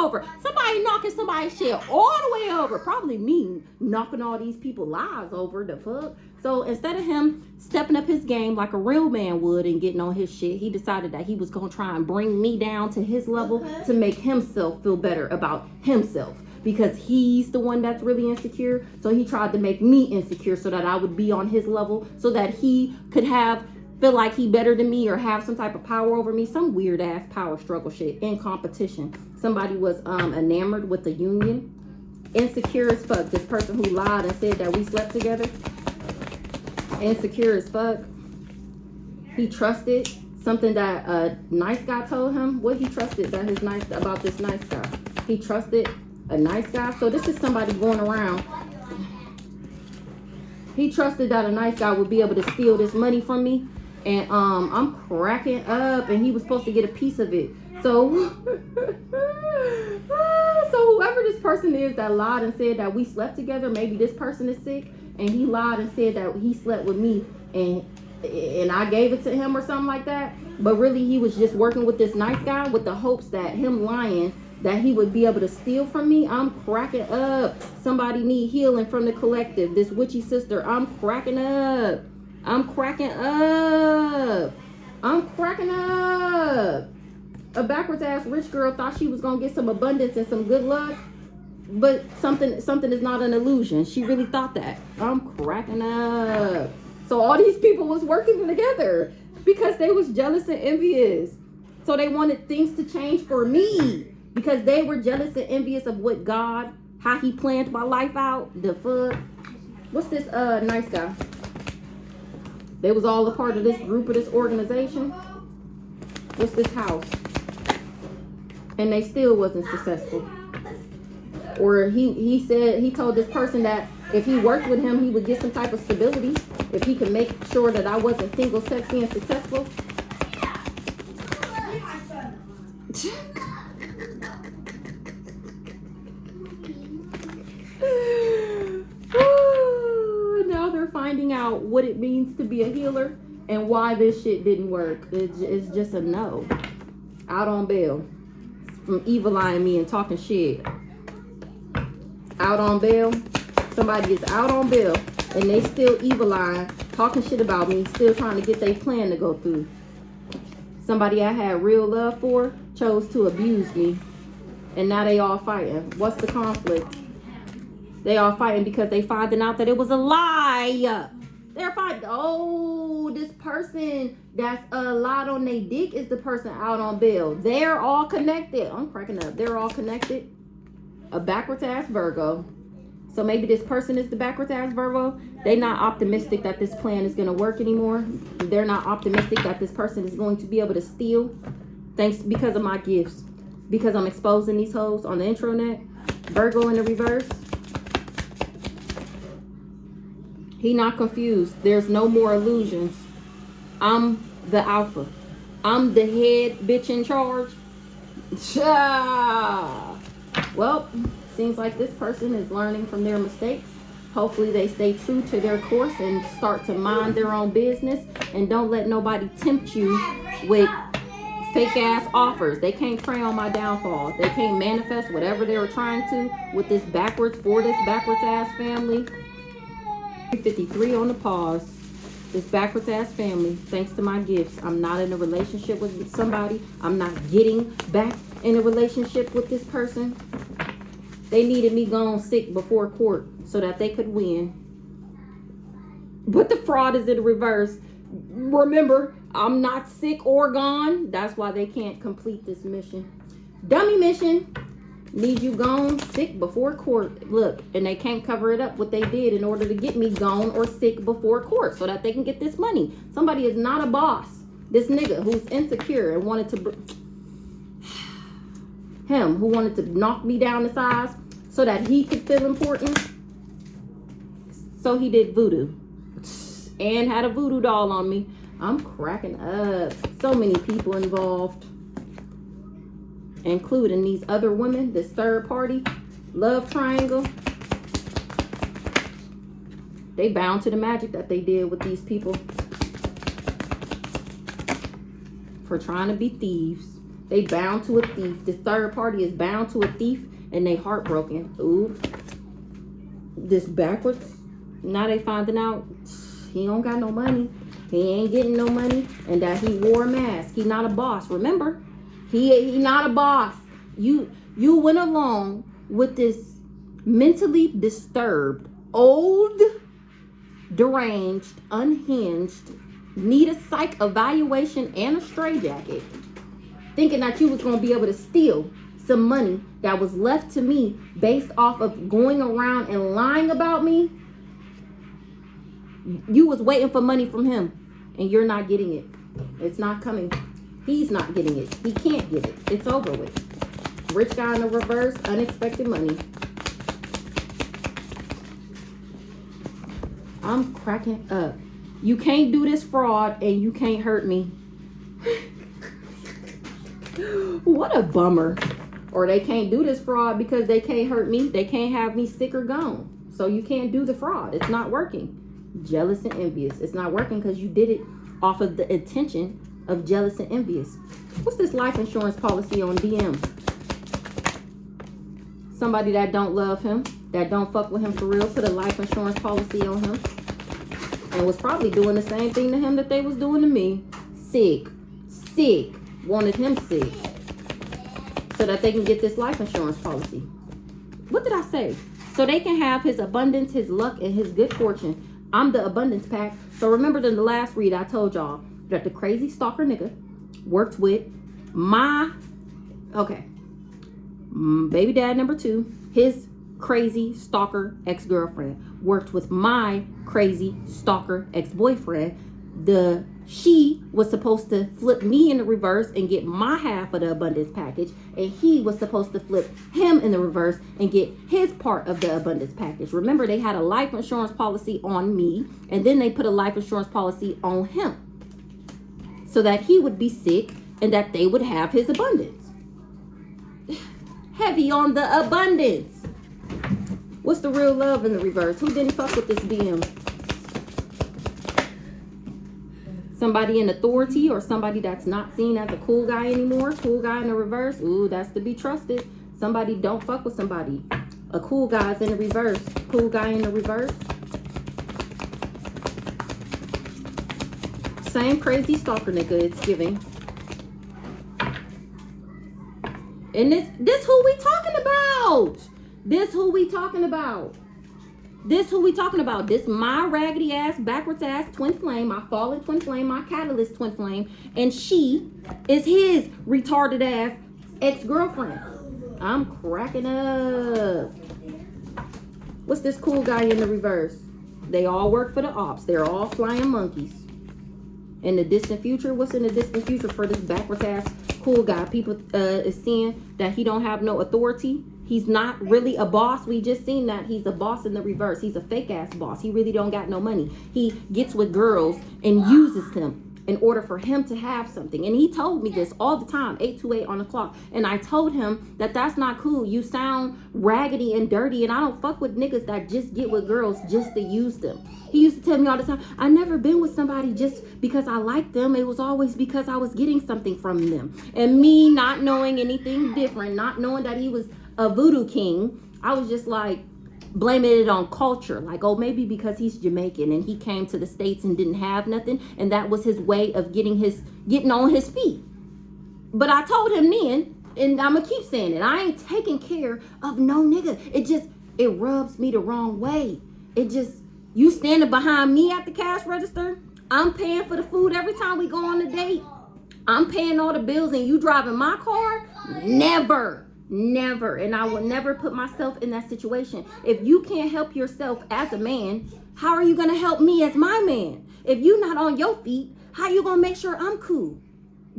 over. Somebody knocking somebody's shit all the way over. Probably me knocking all these people's lives over. The fuck? So instead of him stepping up his game like a real man would and getting on his shit, he decided that he was going to try and bring me down to his level to make himself feel better about himself. Because he's the one that's really insecure. So he tried to make me insecure so that I would be on his level. So that he could feel like he better than me or have some type of power over me. Some weird ass power struggle shit in competition. Somebody was enamored with the union. Insecure as fuck. This person who lied and said that we slept together. Insecure as fuck. He trusted something that a nice guy told him. What he trusted about this nice guy. He trusted a nice guy. So this is somebody going around. He trusted that a nice guy would be able to steal this money from me. And I'm cracking up. And he was supposed to get a piece of it. So, so whoever this person is that lied and said that we slept together, maybe this person is sick. And he lied and said that he slept with me. And I gave it to him or something like that. But really he was just working with this nice guy with the hopes that him lying that he would be able to steal from me. I'm cracking up. Somebody need healing from the collective. This witchy sister. I'm cracking up. I'm cracking up. I'm cracking up. A backwards ass rich girl thought she was gonna get some abundance and some good luck, but something is not an illusion. She really thought that. I'm cracking up. So all these people was working together because they was jealous and envious. So they wanted things to change for me. Because they were jealous and envious of what God, how he planned my life out. The fuck? What's this nice guy? They was all a part of this group of this organization. What's this house? And they still wasn't successful. Or he told this person that if he worked with him, he would get some type of stability. If he could make sure that I wasn't single, sexy, and successful. Now they're finding out what it means to be a healer and why this shit didn't work. It's just a no. Out on bail from evil eyeing me and talking shit. Out on bail. Somebody is out on bail and they still evil eyeing, talking shit about me, still trying to get their plan to go through. Somebody I had real love for chose to abuse me. And now they all fighting. What's the conflict? They all fighting because they finding out that it was a lie. They're fighting. Oh, this person that's lied on their dick is the person out on bail. They're all connected. I'm cracking up. They're all connected. A backwards ass Virgo. So maybe this person is the backwards ass Virgo. They're not optimistic that this plan is going to work anymore. They're not optimistic that this person is going to be able to steal. Because of my gifts. Because I'm exposing these hoes on the intranet. Virgo in the reverse. He not confused. There's no more illusions. I'm the alpha. I'm the head bitch in charge. Well, seems like this person is learning from their mistakes. Hopefully they stay true to their course and start to mind their own business. And don't let nobody tempt you with fake ass offers. They can't prey on my downfall. They can't manifest whatever they were trying to with this backwards ass family. 53 on the pause. This backwards ass family, thanks to my gifts, I'm not in a relationship with somebody. I'm not getting back in a relationship with this person. They needed me gone sick before court so that they could win. But the fraud is in the reverse. Remember, I'm not sick or gone. That's why they can't complete this mission. Dummy mission. Need you gone sick before court. Look, and they can't cover it up what they did in order to get me gone or sick before court so that they can get this money. Somebody is not a boss. This nigga who's insecure and wanted to who wanted to knock me down to size so that he could feel important. So he did voodoo and had a voodoo doll on me. I'm cracking up. So many people involved, including these other women, this third party love triangle. They bound to the magic that they did with these people for trying to be thieves, They bound to a thief. The third party is bound to a thief and they heartbroken. Ooh. This backwards. Now they finding out he don't got no money. He ain't getting no money. And that he wore a mask. He not a boss. Remember? He not a boss. You went along with this mentally disturbed, old, deranged, unhinged, need a psych evaluation and a straitjacket, thinking that you was going to be able to steal some money that was left to me based off of going around and lying about me. You was waiting for money from him and you're not getting it. It's not coming. He's not getting it. He can't get it. It's over with. Rich guy in the reverse, unexpected money. I'm cracking up. You can't do this fraud and you can't hurt me. What a bummer. Or they can't do this fraud because they can't hurt me. They can't have me sick or gone. So you can't do the fraud. It's not working. Jealous and envious. It's not working because you did it off of the intention of jealous and envious. What's this life insurance policy on DM? Somebody that don't love him, that don't fuck with him for real, put a life insurance policy on him. And was probably doing the same thing to him that they was doing to me. Sick. Wanted him sick. So that they can get this life insurance policy. What did I say? So they can have his abundance, his luck, and his good fortune. I'm the abundance pack. So remember in the last read, I told y'all that the crazy stalker nigga worked with my, baby dad number 2, his crazy stalker ex-girlfriend worked with my crazy stalker ex-boyfriend. She was supposed to flip me in the reverse and get my half of the abundance package, and he was supposed to flip him in the reverse and get his part of the abundance package. Remember, they had a life insurance policy on me, and then they put a life insurance policy on him so that he would be sick and that they would have his abundance. Heavy on the abundance. What's the real love in the reverse? Who didn't fuck with this DM? Somebody in authority or somebody that's not seen as a cool guy anymore. Cool guy in the reverse. Ooh, that's to be trusted. Somebody don't fuck with somebody. A cool guy's in the reverse. Cool guy in the reverse. Same crazy stalker nigga it's giving. And this who we talking about. This who we talking about. This who we talking about. This my raggedy ass, backwards ass twin flame, my fallen twin flame, my catalyst twin flame, and she is his retarded ass ex-girlfriend. I'm cracking up. What's this cool guy in the reverse? They all work for the ops. They're all flying monkeys. In the distant future, what's in the distant future for this backwards ass cool guy? People is seeing that he don't have no authority. He's not really a boss. We just seen that he's a boss in the reverse. He's a fake ass boss. He really don't got no money. He gets with girls and uses them in order for him to have something. And he told me this all the time, 828 on the clock. And I told him that that's not cool. You sound raggedy and dirty, and I don't fuck with niggas that just get with girls just to use them. He used to tell me all the time, I never been with somebody just because I liked them. It was always because I was getting something from them. And me not knowing anything different, not knowing that he was a voodoo king, I was just like blaming it on culture. Like, oh, maybe because he's Jamaican and he came to the States and didn't have nothing, and that was his way of getting on his feet. But I told him then, and I'm gonna keep saying it, I ain't taking care of no nigga. It rubs me the wrong way. You standing behind me at the cash register, I'm paying for the food every time we go on a date, I'm paying all the bills, and you driving my car? Never. And I will never put myself in that situation. If you can't help yourself as a man, how are you going to help me as my man? If you're not on your feet, how you going to make sure I'm cool?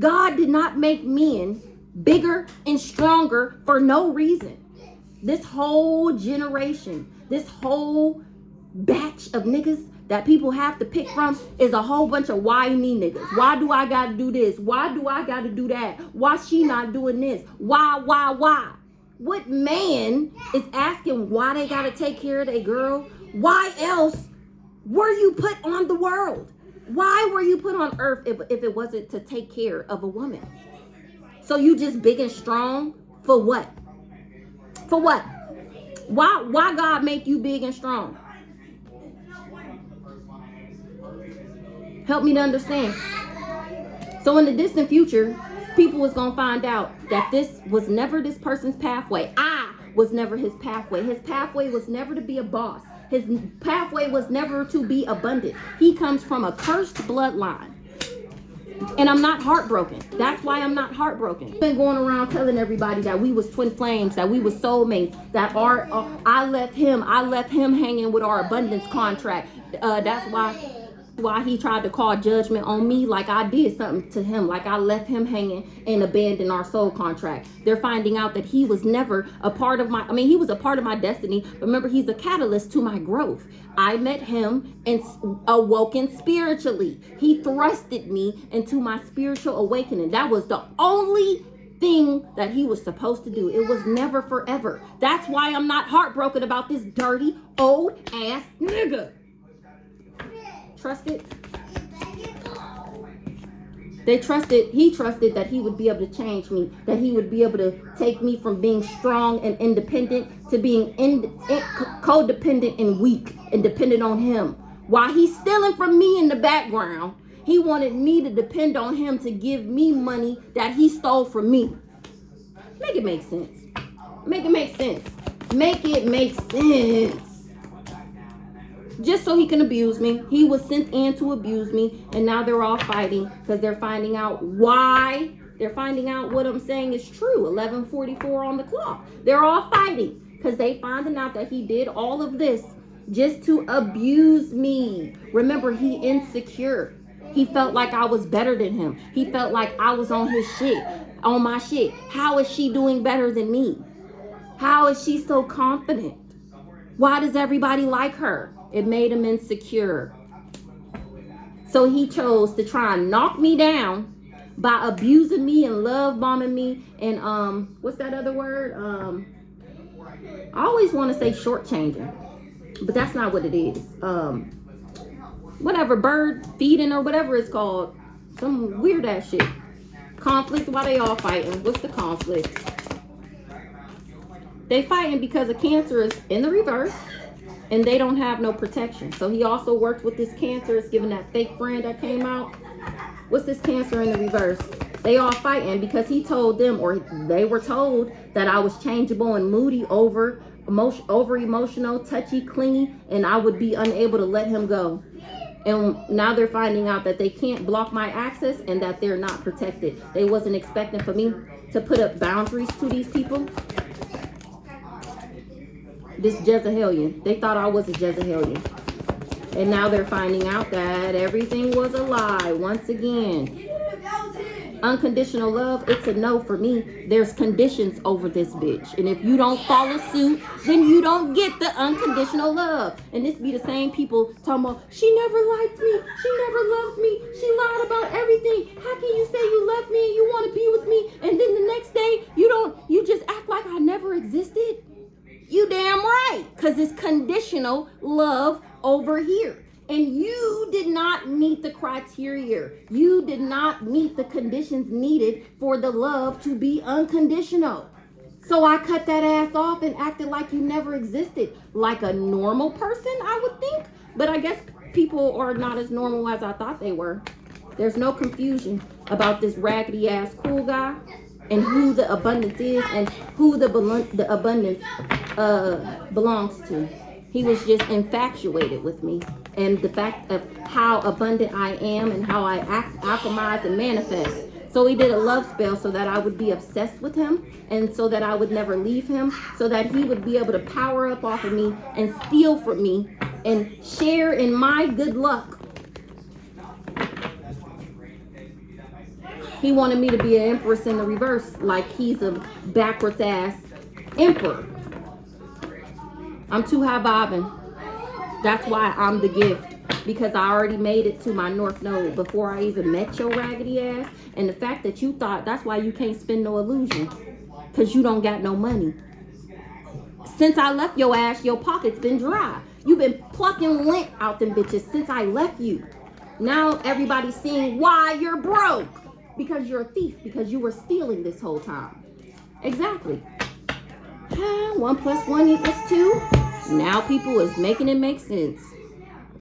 God did not make men bigger and stronger for no reason. This whole generation, this whole batch of niggas that people have to pick from is a whole bunch of why me niggas. Why do I gotta do this? Why do I gotta do that? Why she not doing this? Why? What man is asking why they gotta take care of their girl? Why else were you put on the world? Why were you put on earth if it wasn't to take care of a woman? So you just big and strong for what? For what? Why God make you big and strong? Help me to understand. So in the distant future, people was going to find out that this was never this person's pathway. I was never his pathway. His pathway was never to be a boss. His pathway was never to be abundant. He comes from a cursed bloodline. And I'm not heartbroken. That's why I'm not heartbroken. I've been going around telling everybody that we was twin flames, that we was soulmates, that I left him hanging with our abundance contract. That's why he tried to call judgment on me, like I did something to him, like I left him hanging and abandoned our soul contract. They're finding out that he was never a part of he was a part of my destiny, but remember, he's a catalyst to my growth. I met him and awoken spiritually. He thrusted me into my spiritual awakening. That was the only thing that he was supposed to do. It was never forever. That's why I'm not heartbroken about this dirty, old ass nigga. Trusted. He trusted that he would be able to change me, that he would be able to take me from being strong and independent to being codependent and weak and dependent on him. While he's stealing from me in the background, he wanted me to depend on him to give me money that he stole from me. Make it make sense. Make it make sense. Make it make sense. Just so he can abuse me. He was sent in to abuse me, and now they're all fighting because they're finding out why. They're finding out what I'm saying is true. 11:44 on the clock. They're all fighting because they finding out that he did all of this just to abuse me. Remember, he insecure. He felt like I was better than him. He felt like I was on his shit, on my shit. How is she doing better than me? How is she so confident? Why does everybody like her? It made him insecure. So he chose to try and knock me down by abusing me and love bombing me and what's that other word? I always want to say shortchanging, but that's not what it is. Whatever, bird feeding or whatever it's called. Some weird ass shit. Conflict. Why they all fighting? What's the conflict? They fighting because a Cancer is in the reverse. And they don't have no protection. So he also worked with this Cancer. It's giving that fake friend that came out. What's this Cancer in the reverse? They all fighting because he told them, or they were told, that I was changeable and moody, over emotional, touchy, clingy, and I would be unable to let him go. And now they're finding out that they can't block my access and that they're not protected. They wasn't expecting for me to put up boundaries to these people. This Jezebelian. They thought I was a Jezebelian. And now they're finding out that everything was a lie once again. Unconditional love, it's a no for me. There's conditions over this bitch. And if you don't follow suit, then you don't get the unconditional love. And this be the same people talking about, she never liked me. She never loved me. She lied about everything. How can you say you love me and you want to be with me? And then the next day, you just act like I never existed? You damn right, because it's conditional love over here. And you did not meet the criteria. You did not meet the conditions needed for the love to be unconditional. So I cut that ass off and acted like you never existed. Like a normal person, I would think. But I guess people are not as normal as I thought they were. There's no confusion about this raggedy ass cool guy and who the abundance is and who the abundance belongs to. He was just infatuated with me and the fact of how abundant I am and how I alchemize and manifest. So he did a love spell so that I would be obsessed with him and so that I would never leave him, so that he would be able to power up off of me and steal from me and share in my good luck. He wanted me to be an empress in the reverse, like he's a backwards ass emperor. I'm too high bobbing. That's why I'm the gift, because I already made it to my north node before I even met your raggedy ass. And the fact that you thought, that's why you can't spend no illusion, because you don't got no money. Since I left your ass, your pocket's been dry. You've been plucking lint out them bitches since I left you. Now everybody's seeing why you're broke. because you're a thief, because you were stealing this whole time. Exactly. 1 + 1 = 2. Now people is making it make sense.